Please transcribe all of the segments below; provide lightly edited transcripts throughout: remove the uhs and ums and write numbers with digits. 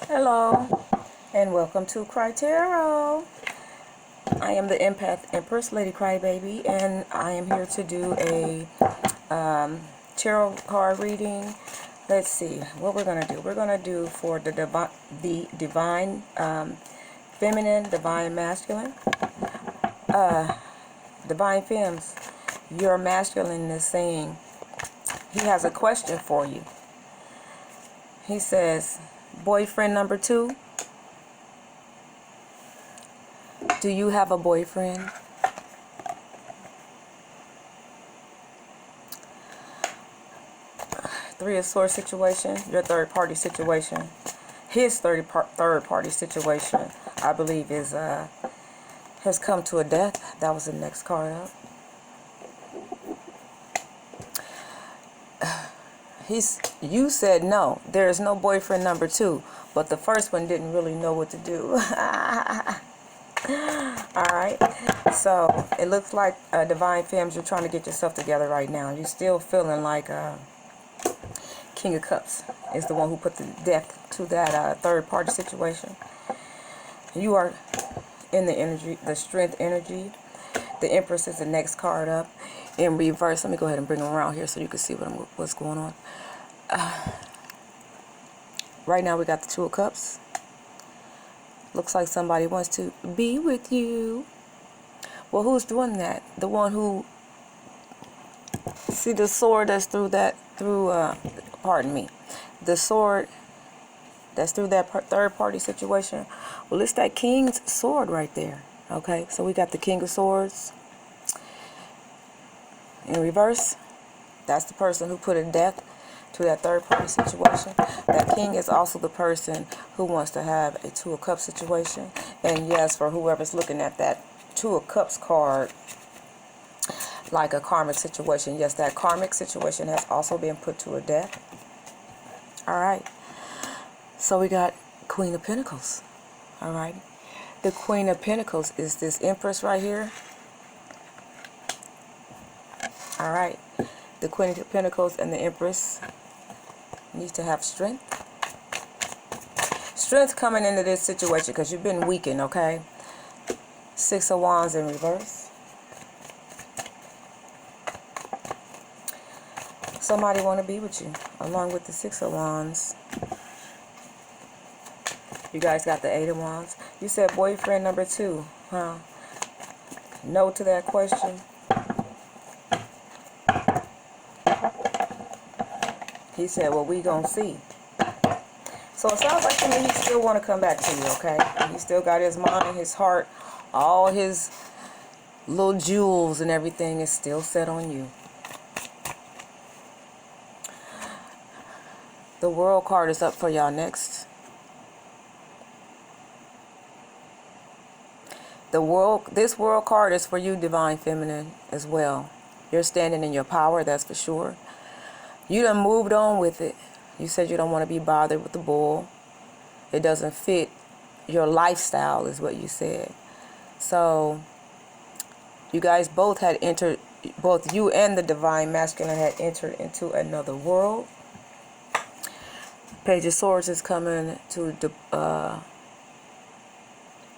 Hello, and welcome to CRYYY. I am the Empath Empress, Lady Crybaby, and I am here to do a tarot card reading. Let's see what we're gonna do. We're gonna do for the divine feminine, divine masculine, divine femmes. Your masculine is saying he has a question for you. He says, boyfriend number 2. Do you have a boyfriend? Three of Swords situation, your third party situation. His third party situation, I believe, is has come to a death. That was the next card up. You said no, there is no boyfriend number 2, but the first one didn't really know what to do. Alright, so it looks like divine femmes, you're trying to get yourself together right now. You're still feeling like King of Cups is the one who put the death to that third party situation. You are in the energy, the strength energy. The Empress is the next card up in reverse. Let me go ahead and bring them around here so you can see what's going on. Right now we got the Two of Cups. Looks like somebody wants to be with you. Well, who's doing that? The one who, see the sword that's through pardon me, the sword that's through that third party situation. Well, it's that King's sword right there. Okay, so we got the King of Swords in reverse. That's the person who put a death to that third party situation. That King is also the person who wants to have a Two of Cups situation. And yes, for whoever's looking at that Two of Cups card, like a karmic situation, yes, that karmic situation has also been put to a death. Alright, so we got Queen of Pentacles. Alright, the Queen of Pentacles is this Empress right here. Alright, the Queen of Pentacles and the Empress needs to have strength. Strength coming into this situation because you've been weakened, okay? Six of Wands in reverse. Somebody want to be with you along with the Six of Wands. You guys got the Eight of Wands. You said boyfriend number 2, huh? No to that question. He said, well, we gonna see. So it sounds like to me he still want to come back to you, okay? He still got his mind, his heart, all his little jewels and everything is still set on you. The World card is up for y'all next. This World card is for you, Divine Feminine, as well. You're standing in your power, that's for sure. You done moved on with it. You said you don't want to be bothered with the bull. It doesn't fit your lifestyle, is what you said. So, you guys both had entered, both you and the Divine Masculine had entered into another world. Page of Swords is coming to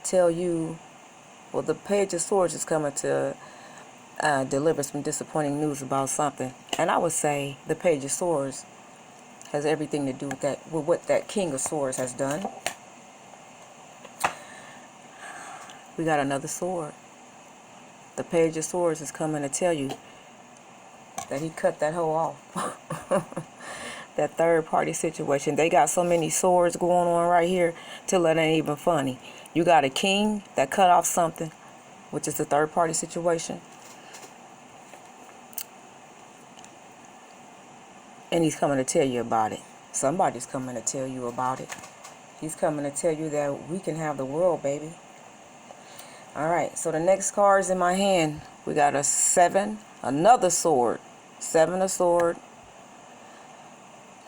tell you, well, the Page of Swords is coming to deliver some disappointing news about something. And I would say the Page of Swords has everything to do with that, with what that King of Swords has done. We got another sword. The Page of Swords is coming to tell you that he cut that hoe off. That third party situation. They got so many swords going on right here till it ain't even funny. You got a king that cut off something, which is the third party situation. And he's coming to tell you about it. Somebody's coming to tell you about it. He's coming to tell you that we can have the world, baby. Alright, so the next card's in my hand. We got a 7, another sword. 7 of Swords.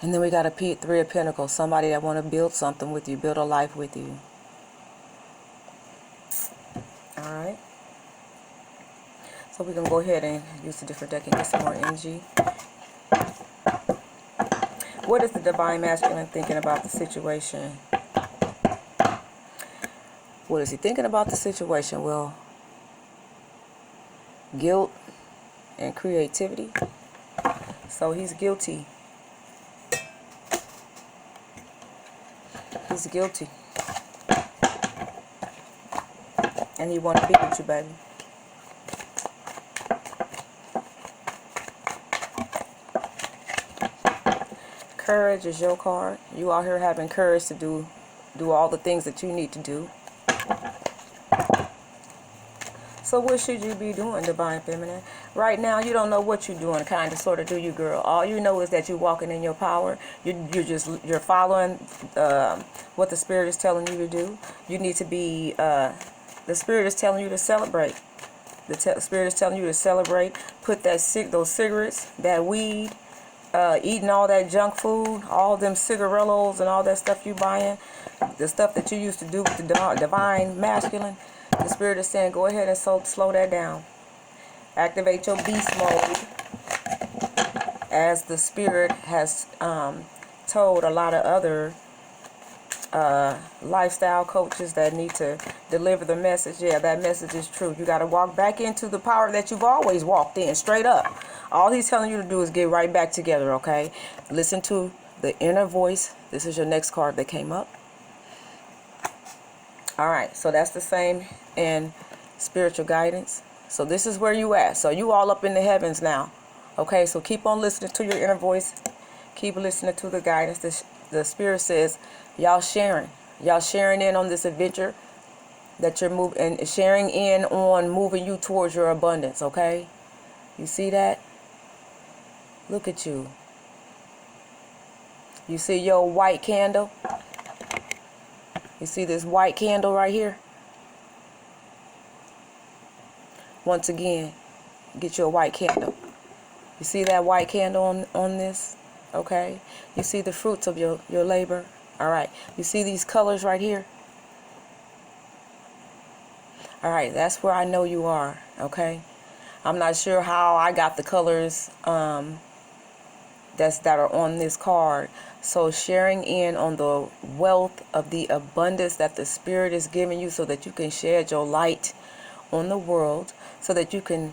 And then we got a 3 of Pentacles. Somebody that want to build something with you, build a life with you. Alright. So we're going to go ahead and use a different deck and get some more energy. What is the Divine Masculine thinking about the situation? What is he thinking about the situation? Well, guilt and creativity. So he's guilty. He's guilty. And he want to be with you, baby. Courage is your card. You out here having courage to do all the things that you need to do. So what should you be doing, Divine Feminine? Right now, you don't know what you're doing, kind of, sort of, do you, girl? All you know is that you're walking in your power. You're following what the Spirit is telling you to do. You need to be, the Spirit is telling you to celebrate. The Spirit is telling you to celebrate. Put those cigarettes, that weed, eating all that junk food, all them cigarillos and all that stuff you buying, the stuff that you used to do with the Divine Masculine. The Spirit is saying, go ahead and slow that down. Activate your beast mode, as the Spirit has told a lot of other lifestyle coaches that need to deliver the message. Yeah, that message is true. You got to walk back into the power that you've always walked in, straight up. All he's telling you to do is get right back together, okay? Listen to the inner voice. This is your next card that came up. All right, so that's the same in spiritual guidance. So this is where you at. So you all up in the heavens now. Okay, so keep on listening to your inner voice. Keep listening to the guidance. The Spirit says, y'all sharing. Y'all sharing in on this adventure that you're moving, and sharing in on moving you towards your abundance, okay? You see that? Look at you. You see your white candle? You see this white candle right here? Once again, get you a white candle. You see that white candle on this? Okay? You see the fruits of your labor? All right. You see these colors right here? All right. That's where I know you are. Okay? I'm not sure how I got the colors that are on this card. So sharing in on the wealth of the abundance that the Spirit is giving you, so that you can shed your light on the world, so that you can,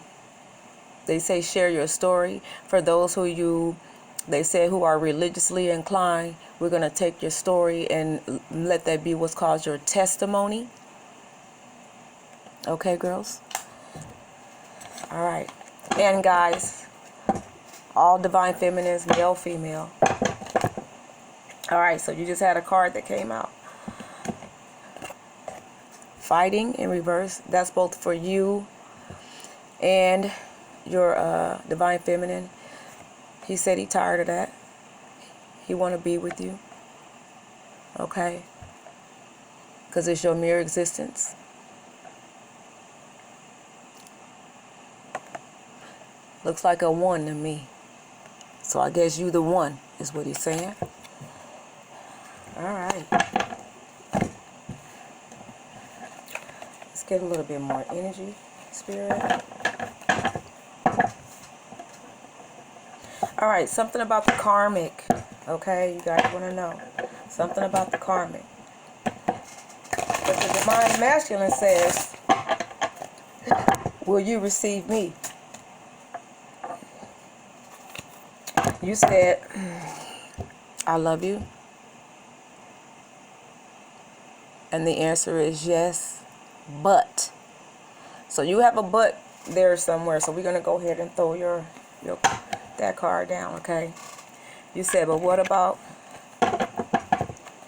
they say, share your story. For those who they say who are religiously inclined, we're going to take your story and let that be what's called your testimony. Okay, girls? All right. And guys, all Divine Feminines, male, female. All right, so you just had a card that came out. Fighting in reverse. That's both for you and your Divine Feminine. He said he tired of that. He want to be with you. Okay? Because it's your mere existence. Looks like a 1 to me. So I guess you the one, is what he's saying. All right. Let's get a little bit more energy, Spirit. All right, something about the karmic. Okay, you guys want to know. Something about the karmic. But the Divine Masculine says, will you receive me? You said, I love you. And the answer is yes, but. So you have a but there somewhere. So we're going to go ahead and throw that card down, okay? You said, but what about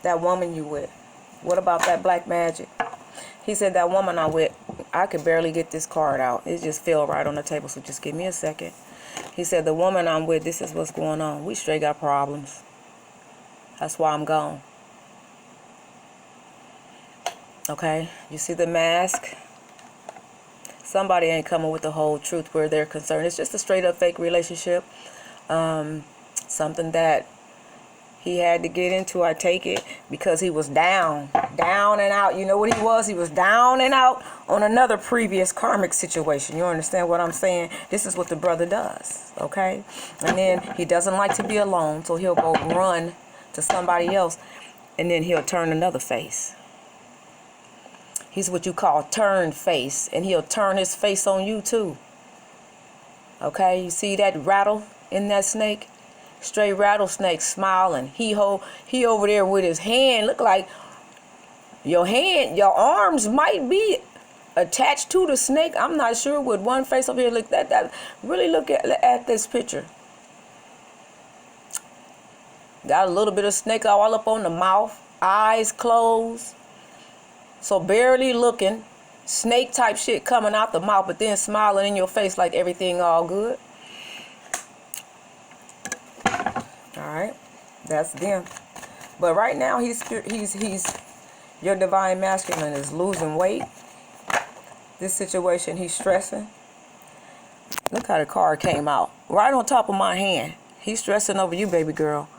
that woman you with? What about that black magic? He said, that woman I'm with, I could barely get this card out. It just fell right on the table, so just give me a second. He said, the woman I'm with, this is what's going on. We straight got problems. That's why I'm gone. Okay, you see the mask? Somebody ain't coming with the whole truth where they're concerned. It's just a straight up fake relationship. Something that he had to get into, I take it, because he was down and out. You know what he was? He was down and out on another previous karmic situation. You understand what I'm saying? This is what the brother does, okay? And then he doesn't like to be alone, so he'll go run to somebody else, and then he'll turn another face. He's what you call turn face, and he'll turn his face on you too. Okay, you see that rattle in that snake? Straight rattlesnake smiling. He over there with his hand. Look like your arms might be attached to the snake. I'm not sure. With one face over here, look that. Really look at this picture. Got a little bit of snake all up on the mouth, eyes closed. So barely looking, snake type shit coming out the mouth, but then smiling in your face like everything all good. All right, that's them. But right now he's your divine masculine is losing weight. This situation he's stressing. Look how the card came out right on top of my hand. He's stressing over you, baby girl.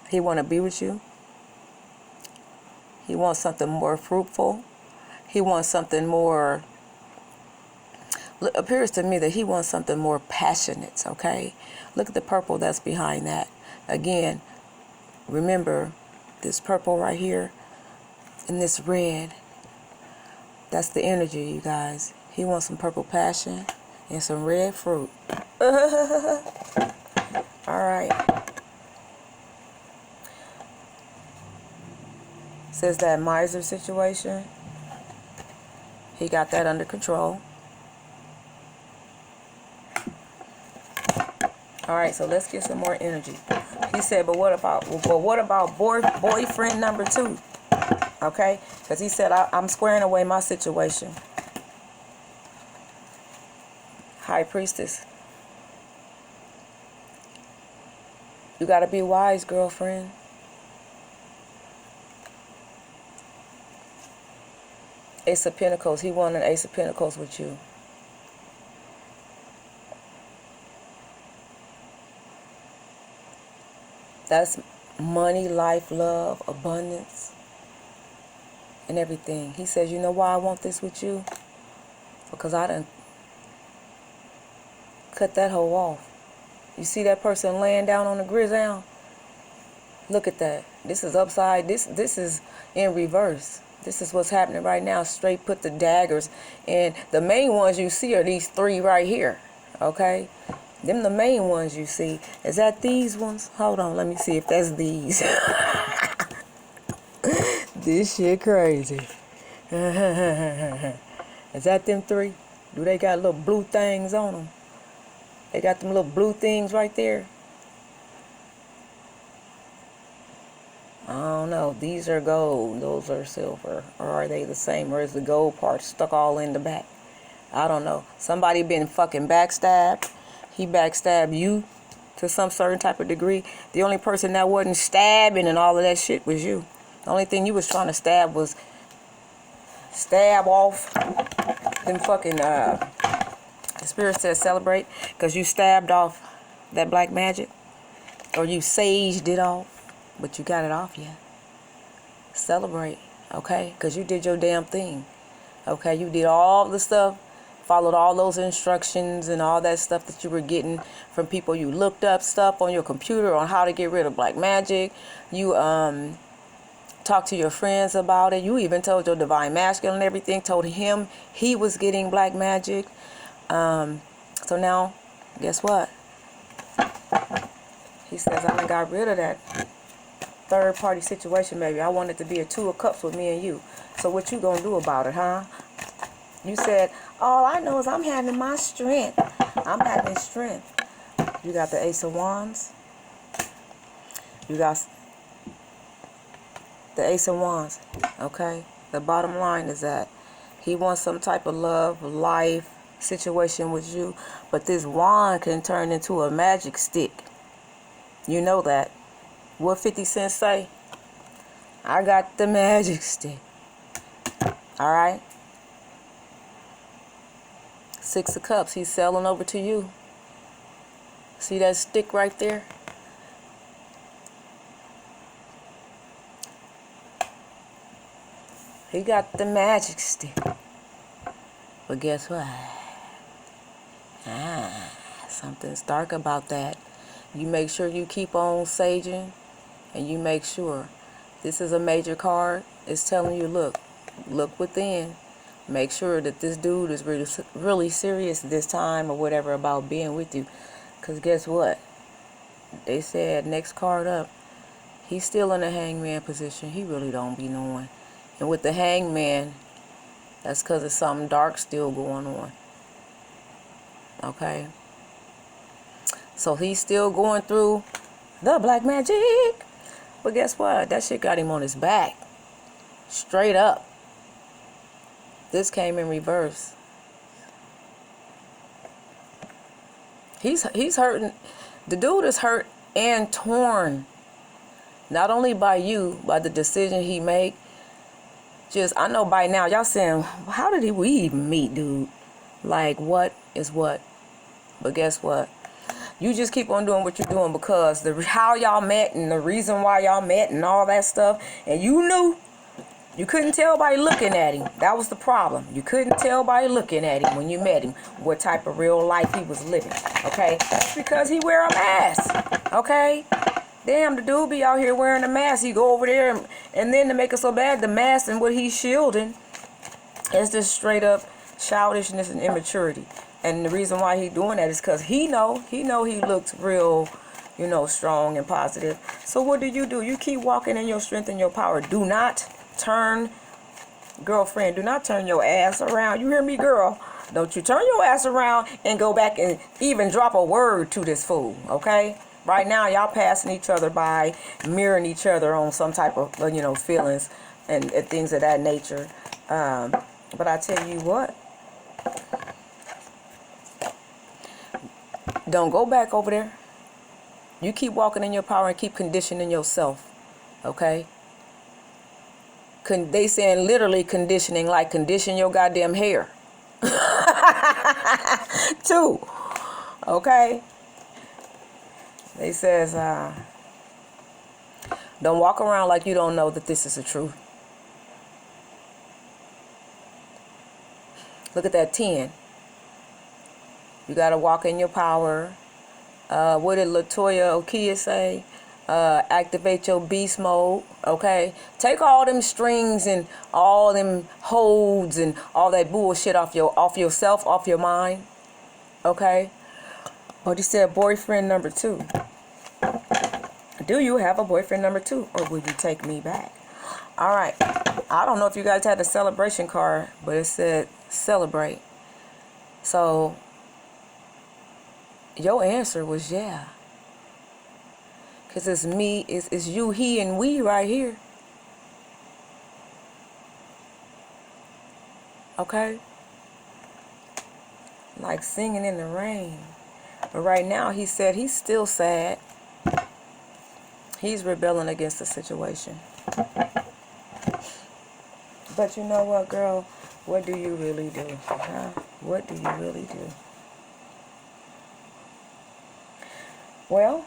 He want to be with you. He wants something more fruitful. He wants something more, it appears to me that he wants something more passionate, okay? Look at the purple that's behind that. Again, remember this purple right here and this red. That's the energy, you guys. He wants some purple passion and some red fruit. All right. Says that miser situation, he got that under control. All right, so let's get some more energy. He said, but what about boyfriend number 2? Okay, because he said, I'm squaring away my situation. High Priestess. You got to be wise, girlfriend. Ace of Pentacles. He wanted an Ace of Pentacles with you. That's money, life, love, abundance, and everything. He says, you know why I want this with you? Because I done cut that hoe off. You see that person laying down on the grizzle? Look at that. This is upside. This is in reverse. This is what's happening right now. Straight put the daggers. And the main ones you see are these 3 right here. Okay? Them the main ones you see. Is that these ones? Hold on. Let me see if that's these. This shit crazy. Is that them 3? Do they got little blue things on them? They got them little blue things right there. I don't know. These are gold. Those are silver. Or are they the same? Or is the gold part stuck all in the back? I don't know. Somebody been fucking backstabbed. He backstabbed you to some certain type of degree. The only person that wasn't stabbing and all of that shit was you. The only thing you was trying to stab was stab off them fucking, the spirit says celebrate. Because you stabbed off that black magic. Or you saged it off. But you got it off yet. Celebrate, okay? Because you did your damn thing, okay? You did all the stuff, followed all those instructions and all that stuff that you were getting from people. You looked up stuff on your computer on how to get rid of black magic. You talked to your friends about it. You even told your divine masculine and everything. Told him he was getting black magic. So now, guess what? He says, I done got rid of that third party situation, baby. I want it to be a 2 of cups with me and you. So what you gonna do about it, huh? You said, all I know is I'm having my strength. I'm having strength. You got the Ace of Wands. You got the Ace of Wands, okay? The bottom line is that he wants some type of love, life situation with you. But this wand can turn into a magic stick. You know that. What 50 Cent say? I got the magic stick. All right? 6 of Cups. He's selling over to you. See that stick right there? He got the magic stick. But guess what? Something's dark about that. You make sure you keep on saging. And you make sure This is a major card. It's telling you, look within. Make sure that this dude is really serious this time or whatever about being with you. Because guess what? They said next card up, he's still in a hangman position. He really don't be knowing. And with the hangman, that's because there's something dark still going on. Okay? So he's still going through the black magic. But guess what? That shit got him on his back. Straight up. This came in reverse. He's hurting. The dude is hurt and torn. Not only by you, by the decision he made. Just, I know by now, y'all saying, how did we even meet, dude? Like, what is what? But guess what? You just keep on doing what you're doing because how y'all met and the reason why y'all met and all that stuff. And you knew. You couldn't tell by looking at him. That was the problem. You couldn't tell by looking at him when you met him what type of real life he was living. Okay? That's because he wear a mask. Okay? Damn, the dude be out here wearing a mask. He go over there and then to make it so bad, the mask and what he's shielding is just straight up childishness and immaturity. And the reason why he doing that is because he know he looks real, you know, strong and positive. So what do? You keep walking in your strength and your power. Do not turn, girlfriend, do not turn your ass around. You hear me, girl? Don't you turn your ass around and go back and even drop a word to this fool, okay? Right now, y'all passing each other by, mirroring each other on some type of, you know, feelings and things of that nature. But I tell you what, don't go back over there. You keep walking in your power and keep conditioning yourself, okay? They saying literally conditioning, like condition your goddamn hair. Too. Okay? They says, don't walk around like you don't know that this is the truth. Look at that 10. You got to walk in your power. What did Latoya Okia say? Activate your beast mode, okay? Take all them strings and all them holds and all that bullshit off yourself, off your mind, okay? But he said boyfriend number 2. Do you have a boyfriend number 2, or will you take me back? All right. I don't know if you guys had the celebration card, but it said celebrate. So your answer was yeah. Because it's me, it's you, he, and we right here. Okay? Like singing in the rain. But right now, he said he's still sad. He's rebelling against the situation. But you know what, girl? What do you really do? Huh? What do you really do? Well,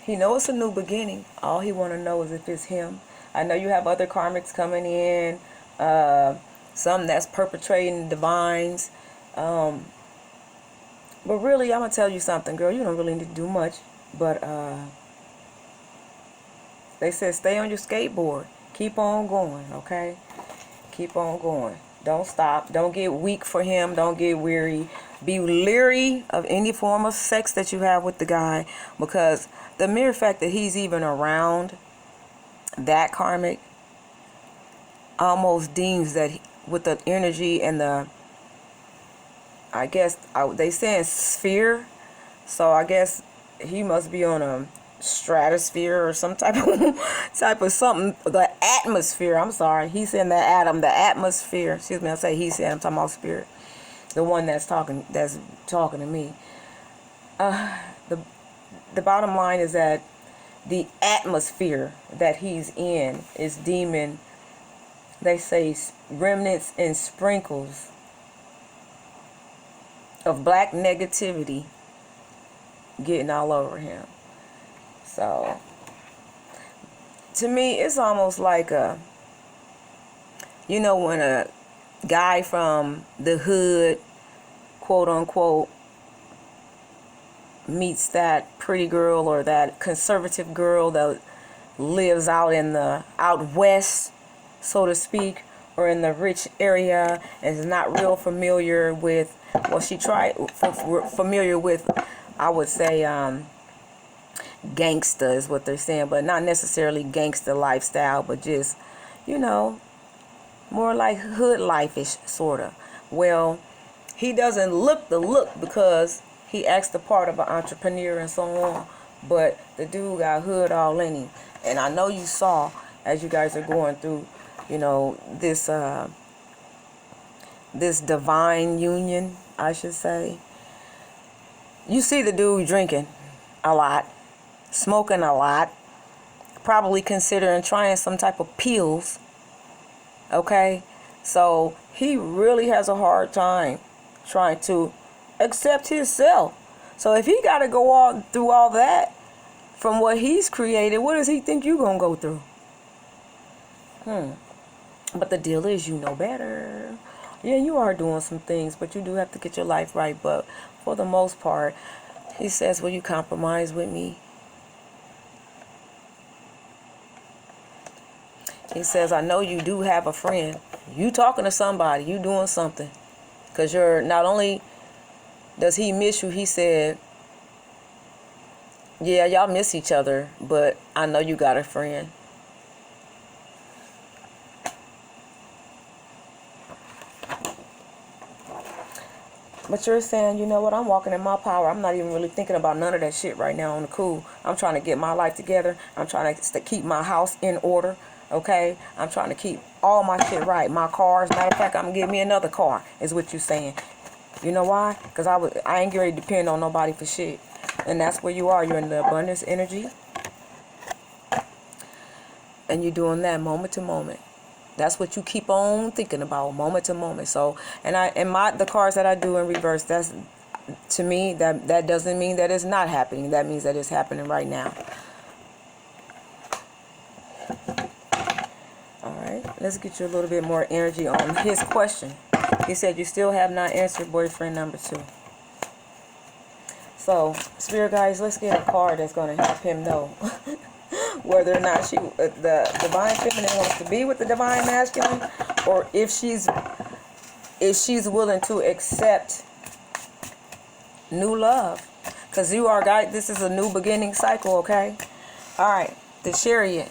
he knows it's a new beginning. All he want to know is if it's him. I know you have other karmics coming in. Some that's perpetrating divines. But really, I'm going to tell you something, girl. You don't really need to do much. But they said stay on your skateboard. Keep on going, okay? Keep on going. Don't stop. Don't get weak for him. Don't get weary. Be leery of any form of sex that you have with the guy, because the mere fact that he's even around that karmic almost deems that with the energy and the, I guess they saying sphere, so I guess he must be on a stratosphere or some type of something. The atmosphere, I'm sorry, he's saying the atmosphere, excuse me, I say he said, I'm talking about spirit, the one that's talking to me. The bottom line is that the atmosphere that he's in is deeming, they say, remnants and sprinkles of black negativity getting all over him. So, to me, it's almost like you know, when a guy from the hood, quote unquote, meets that pretty girl or that conservative girl that lives out west, so to speak, or in the rich area, and is not real familiar with, well, she tried familiar with, I would say, gangsta is what they're saying, but not necessarily gangsta lifestyle, but just, you know, more like hood life-ish, sort of. Well, he doesn't look the look because he acts the part of an entrepreneur and so on, but the dude got hood all in him. And I know you saw, as you guys are going through, you know, this divine union, I should say. You see the dude drinking a lot, smoking a lot, probably considering trying some type of pills. Okay, so he really has a hard time trying to accept himself. So if he got to go through all that from what he's created, what does he think you gonna go through? But the deal is, you know better. Yeah, you are doing some things, but you do have to get your life right. But for the most part, he says, will you compromise with me? He says, I know you do have a friend. You talking to somebody. You doing something. Because you're, not only does he miss you, he said, yeah, y'all miss each other, but I know you got a friend. But you're saying, you know what, I'm walking in my power. I'm not even really thinking about none of that shit right now on the cool. I'm trying to get my life together. I'm trying to keep my house in order. Okay? I'm trying to keep all my shit right. My cars, matter of fact, I'm going to give me another car, is what you're saying. You know why? Because I ain't going to depend on nobody for shit. And that's where you are. You're in the abundance energy. And you're doing that moment to moment. That's what you keep on thinking about, moment to moment. So, the cards that I do in reverse, that's, to me, that doesn't mean that it's not happening. That means that it's happening right now. All right, let's get you a little bit more energy on his question. He said you still have not answered boyfriend number 2. So, Spirit guys, let's get a card that's going to help him know whether or not the divine feminine wants to be with the divine masculine, or if she's willing to accept new love. Because you are, guys, this is a new beginning cycle, okay? All right, the Chariot.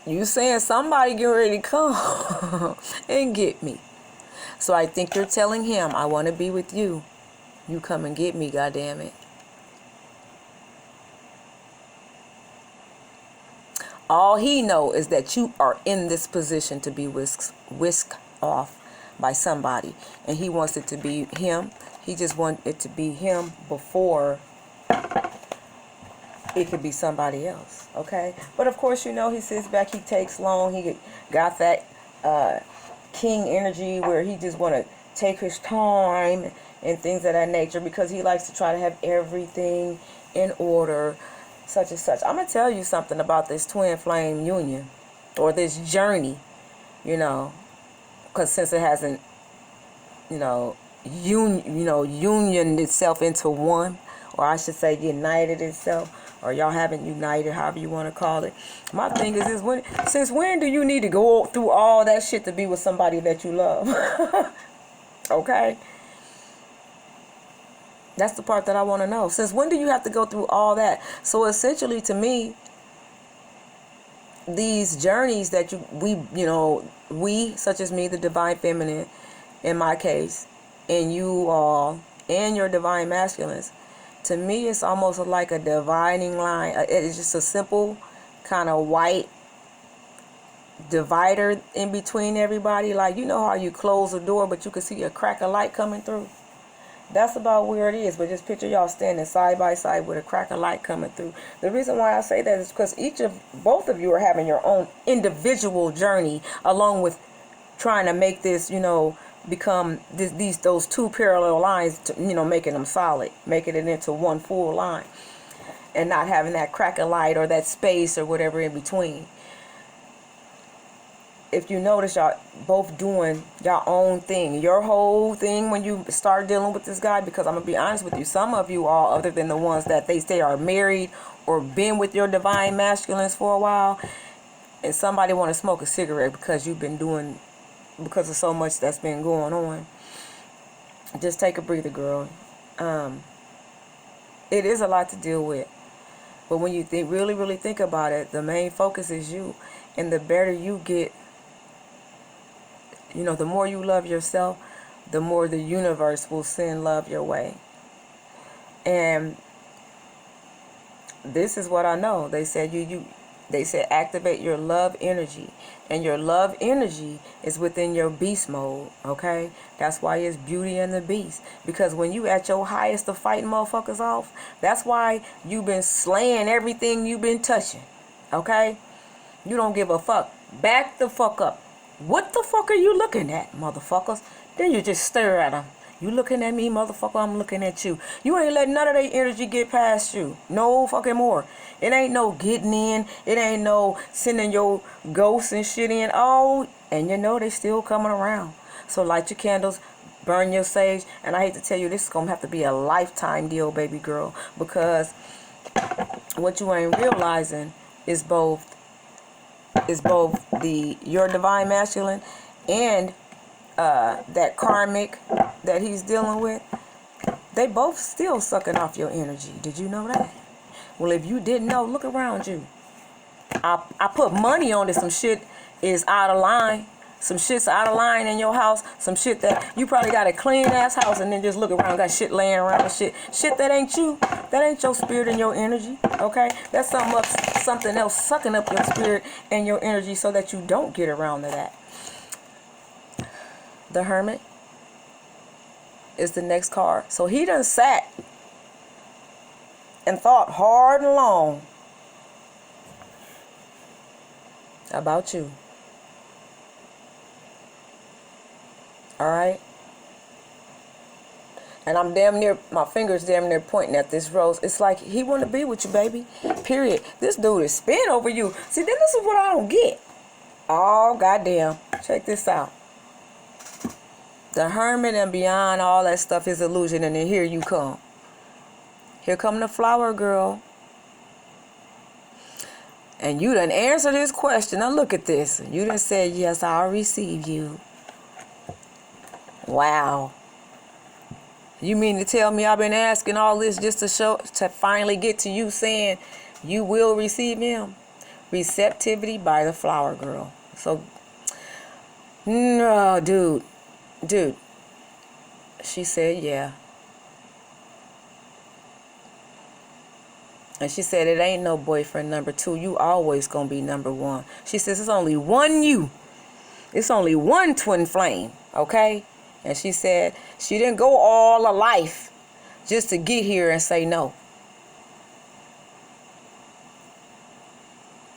You saying somebody get ready to come and get me. So I think you're telling him, I want to be with you. You come and get me, goddammit. All he knows is that you are in this position to be whisked off by somebody. And he wants it to be him. He just wants it to be him before it could be somebody else. Okay? But of course, you know, he sits back, he takes long. He got that king energy where he just want to take his time and things of that nature, because he likes to try to have everything in order, such and such. I'm going to tell you something about this twin flame union, or this journey, you know, because since it hasn't, union itself into one, or I should say united itself, or y'all haven't united, however you want to call it. My thing is since when do you need to go through all that shit to be with somebody that you love? Okay? That's the part that I want to know. Since when do you have to go through all that? So essentially, to me, these journeys that we, such as me, the divine feminine, in my case, and you all, and your divine masculines, to me, it's almost like a dividing line. It's just a simple kind of white divider in between everybody. Like, you know how you close a door, but you can see a crack of light coming through? That's about where it is. But just picture y'all standing side by side with a crack of light coming through. The reason why I say that is because both of you are having your own individual journey, along with trying to make this, become those two parallel lines, to, making them solid, making it into one full line, and not having that crack of light or that space or whatever in between. if you notice, y'all both doing your own thing, your whole thing when you start dealing with this guy. Because I'm gonna be honest with you, some of you all, other than the ones that they say are married or been with your divine masculines for a while, and somebody want to smoke a cigarette because you've been doing, because of so much that's been going on. Just take a breather, girl. It is a lot to deal with, but when you really think about it, the main focus is you. And the better you get, you know, the more you love yourself, the more the universe will send love your way. And this is what I know. They said they said activate your love energy. And your love energy is within your beast mode, okay? That's why it's Beauty and the Beast. Because when you at your highest of fighting motherfuckers off, that's why you've been slaying everything you've been touching, okay? You don't give a fuck. Back the fuck up. What the fuck are you looking at, motherfuckers? Then you just stare at them. You looking at me, motherfucker, I'm looking at you. You ain't letting none of their energy get past you. No fucking more. It ain't no getting in. It ain't no sending your ghosts and shit in. Oh, and you know they still coming around. So light your candles, burn your sage. And I hate to tell you, this is going to have to be a lifetime deal, baby girl. Because what you ain't realizing is both your divine masculine and that karmic that he's dealing with. They both still sucking off your energy. Did you know that? Well, if you didn't know, look around you. I put money on it. Some shit is out of line. Some shit's out of line in your house. Some shit that you probably got a clean ass house, and then just look around, got shit laying around and shit. Shit that ain't you. That ain't your spirit and your energy. Okay? That's something else sucking up your spirit and your energy so that you don't get around to that. The Hermit is the next card. So he done sat and thought hard and long about you. Alright? And I'm damn near, my fingers damn near pointing at this rose. It's like he want to be with you, baby. Period. This dude is spin over you. See, this is what I don't get. Oh, goddamn. Check this out. The Hermit and beyond all that stuff is illusion, and then here you come. Here come the flower girl. And you done answered this question. Now look at this. You done said, yes, I'll receive you. Wow. You mean to tell me I've been asking all this just to finally get to you saying you will receive him? Receptivity by the flower girl. So, no, dude. She said, yeah. And she said, it ain't no boyfriend number 2. You always gonna be number 1. She says, it's only one you. It's only one twin flame, okay? And she said, she didn't go all of life just to get here and say no.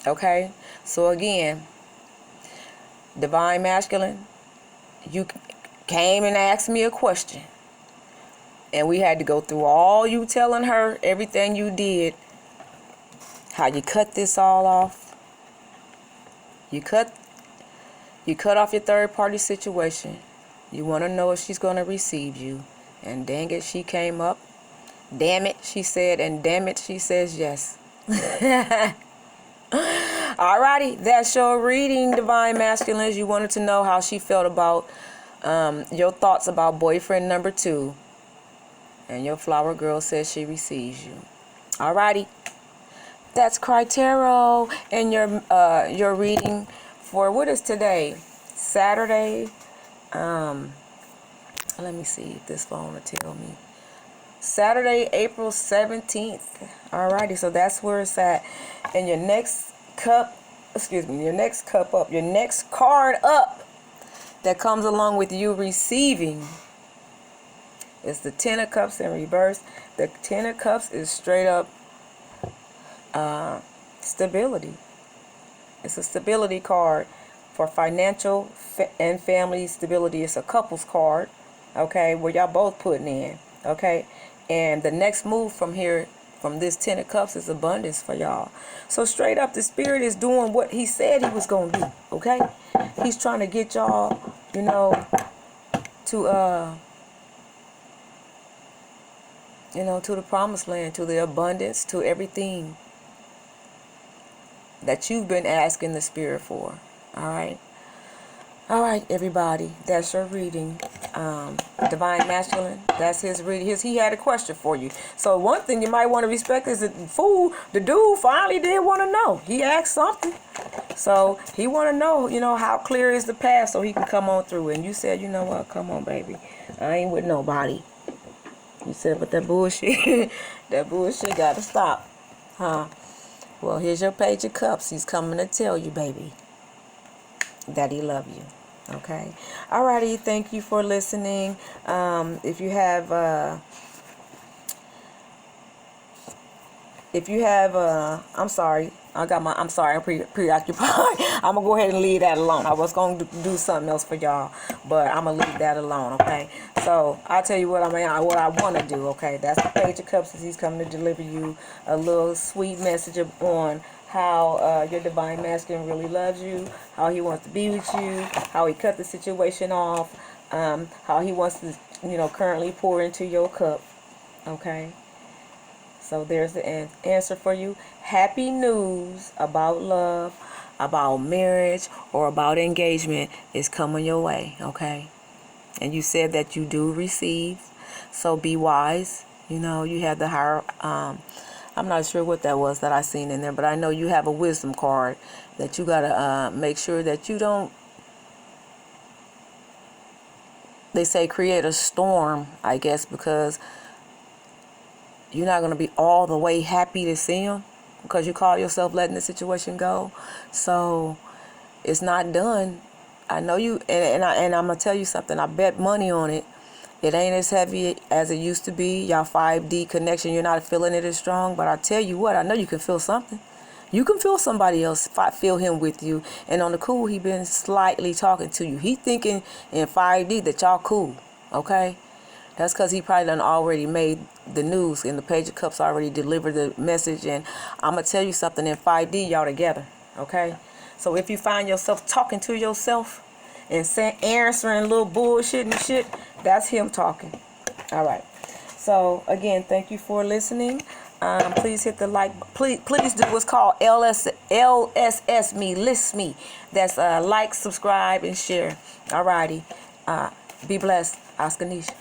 Okay? So again, divine masculine, you came and asked me a question. And we had to go through all you telling her, everything you did, how you cut this all off. You cut off your third party situation. You want to know if she's going to receive you. And dang it, she came up. Damn it, she said. And damn it, she says yes. Alrighty, that's your reading, divine masculines. You wanted to know how she felt about your thoughts about boyfriend number 2. And your flower girl says she receives you. Alrighty. That's CRYYY and your reading for, what is today? Saturday. Let me see if this phone will tell me. Saturday, April 17th. Alrighty, so that's where it's at. And your next cup, your next card up that comes along with you receiving is the 10 of Cups in reverse. The 10 of Cups is straight up stability. It's a stability card for financial and family stability. It's a couples card, okay, where y'all both putting in, okay? And the next move from here From this 10 of Cups is abundance for y'all. So straight up, the Spirit is doing what he said he was going to do, okay? He's trying to get y'all, you know, to, you know, to the promised land, to the abundance, to everything that you've been asking the Spirit for, all right? All right, everybody, that's your reading. Divine Masculine, that's his reading. He had a question for you. So one thing you might want to respect is that the dude finally did want to know. He asked something. So he want to know, you know, how clear is the path so he can come on through. And you said, you know what, come on, baby. I ain't with nobody. You said, but that bullshit, that bullshit got to stop. Huh? Well, here's your Page of Cups. He's coming to tell you, baby, that he love you. Okay. Alrighty. Thank you for listening. If you have I'm sorry. I'm sorry. I'm preoccupied. I'm gonna go ahead and leave that alone. I was gonna do something else for y'all, but I'm gonna leave that alone. Okay. So I'll tell you what what I want to do. Okay. That's the Page of Cups. He's coming to deliver you a little sweet message on how your Divine Masculine really loves you, how he wants to be with you, how he cut the situation off, how he wants to, you know, currently pour into your cup. Okay. So there's the answer for you. Happy news about love, about marriage, or about engagement is coming your way. Okay. And you said that you do receive. So be wise. You know, you have the higher, I'm not sure what that was that I seen in there, but I know you have a wisdom card that you got to make sure that you don't, they say create a storm, I guess, because you're not going to be all the way happy to see him because you call yourself letting the situation go. So it's not done. I know you, and I'm going to tell you something. I bet money on it. It ain't as heavy as it used to be. Y'all 5D connection, you're not feeling it as strong. But I tell you what, I know you can feel something. You can feel somebody else, feel him with you. And on the cool, he been slightly talking to you. He thinking in 5D that y'all cool, okay? That's because he probably done already made the news. And the Page of Cups already delivered the message. And I'm going to tell you something, in 5D, y'all together, okay? So if you find yourself talking to yourself and answering little bullshit and shit, that's him talking. All right. So again, thank you for listening. Please hit the like. Please do what's called LSS me, list me. That's like, subscribe, and share. All righty. Be blessed. Oscar Nisha.